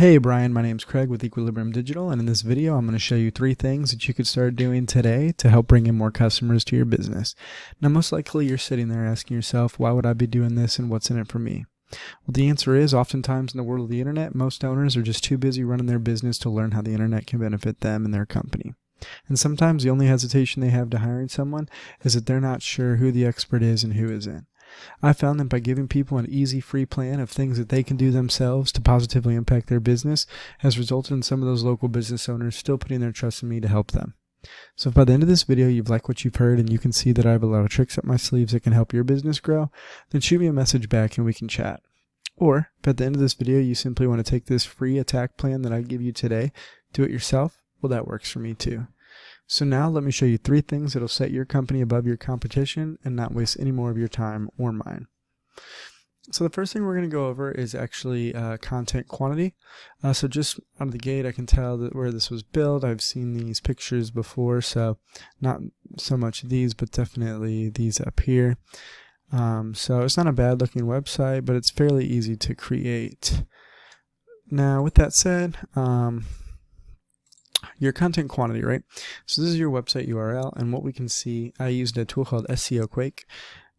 Hey Brian, my name's Craig with Equilibrium Digital, and in this video I'm going to show you 3 things that you could start doing today to help bring in more customers to your business. Now most likely you're sitting there asking yourself, why would I be doing this and what's in it for me? Well, the answer is oftentimes in the world of the internet, most owners are just too busy running their business to learn how the internet can benefit them and their company. And sometimes the only hesitation they have to hiring someone is that they're not sure who the expert is and who isn't. I found that by giving people an easy, free plan of things that they can do themselves to positively impact their business has resulted in some of those local business owners still putting their trust in me to help them. So if by the end of this video you've liked what you've heard and you can see that I have a lot of tricks up my sleeves that can help your business grow, then shoot me a message back and we can chat. Or if at the end of this video you simply want to take this free attack plan that I give you today, do it yourself, well that works for me too. So now let me show you 3 things that'll set your company above your competition and not waste any more of your time or mine. So the first thing we're going to go over is actually content quantity. So just out of the gate I can tell that where this was built. I've seen these pictures before, so not so much these, but definitely these up here. So it's not a bad looking website, but it's fairly easy to create. Now with that said, your content quantity, right? So this is your website URL, and what we can see, I used a tool called SEO Quake,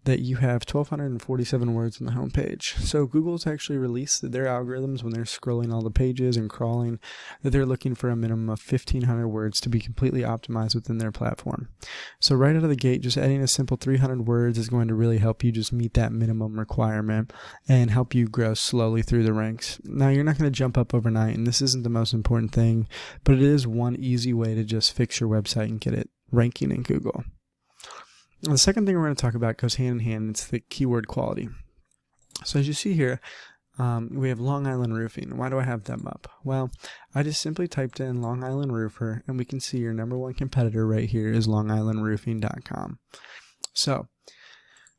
that you have 1,247 words on the home page. So Google's actually released their algorithms when they're scrolling all the pages and crawling, that they're looking for a minimum of 1,500 words to be completely optimized within their platform. So right out of the gate, just adding a simple 300 words is going to really help you just meet that minimum requirement and help you grow slowly through the ranks. Now you're not going to jump up overnight, and this isn't the most important thing, but it is one easy way to just fix your website and get it ranking in Google. The second thing we're going to talk about goes hand in hand. It's the keyword quality. So as you see here, we have Long Island Roofing. Why do I have them up? Well, I just simply typed in Long Island Roofer, and we can see your #1 competitor right here is longislandroofing.com. So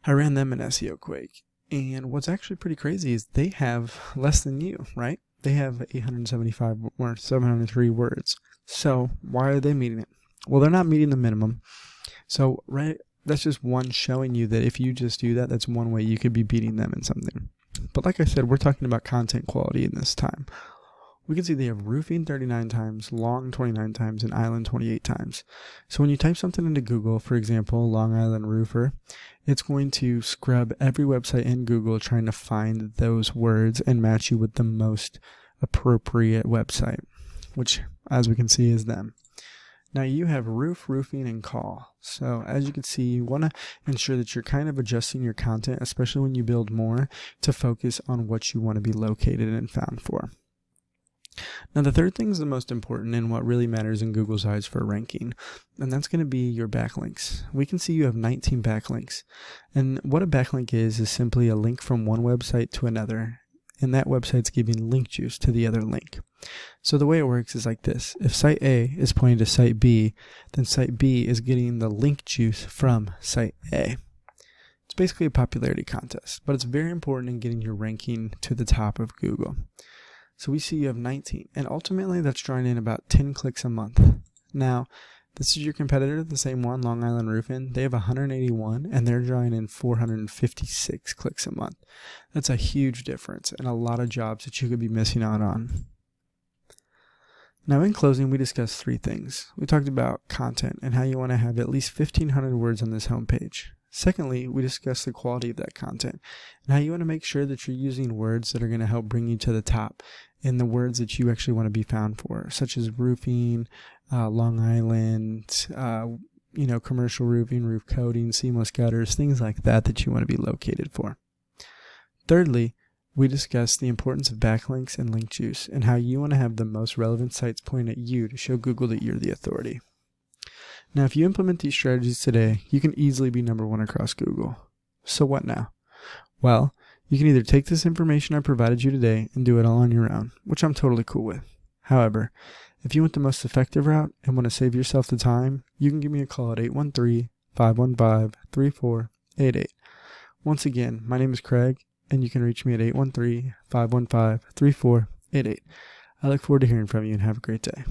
I ran them in SEO Quake, and what's actually pretty crazy is they have less than you, right? They have 875 or 703 words. So why are they meeting it? Well, they're not meeting the minimum. So that's just one showing you that if you just do that, that's one way you could be beating them in something. But like I said, we're talking about content quality in this time. We can see they have roofing 39 times, long 29 times, and island 28 times. So when you type something into Google, for example, Long Island Roofer, it's going to scrub every website in Google trying to find those words and match you with the most appropriate website, which, as we can see, is them. Now you have roof, roofing, and call. So as you can see, you want to ensure that you're kind of adjusting your content, especially when you build more, to focus on what you want to be located and found for. Now the third thing is the most important and what really matters in Google's eyes for ranking, and that's going to be your backlinks. We can see you have 19 backlinks, and what a backlink is simply a link from one website to another, and that website's giving link juice to the other link. So the way it works is like this. If site A is pointing to site B, then site B is getting the link juice from site A. It's basically a popularity contest, but it's very important in getting your ranking to the top of Google. So we see you have 19, and ultimately that's drawing in about 10 clicks a month. Now, this is your competitor, the same one, Long Island Roofing. They have 181, and they're drawing in 456 clicks a month. That's a huge difference, and a lot of jobs that you could be missing out on. Now in closing, we discussed 3 things. We talked about content and how you want to have at least 1,500 words on this homepage. Secondly, we discussed the quality of that content and how you want to make sure that you're using words that are going to help bring you to the top in the words that you actually want to be found for, such as roofing, Long Island, commercial roofing, roof coating, seamless gutters, things like that that you want to be located for. Thirdly, we discussed the importance of backlinks and link juice and how you want to have the most relevant sites point at you to show Google that you're the authority. Now, if you implement these strategies today, you can easily be #1 across Google. So what now? Well, you can either take this information I provided you today and do it all on your own, which I'm totally cool with. However, if you want the most effective route and want to save yourself the time, you can give me a call at 813-515-3488. Once again, my name is Craig, and you can reach me at 813-515-3488. I look forward to hearing from you, and have a great day.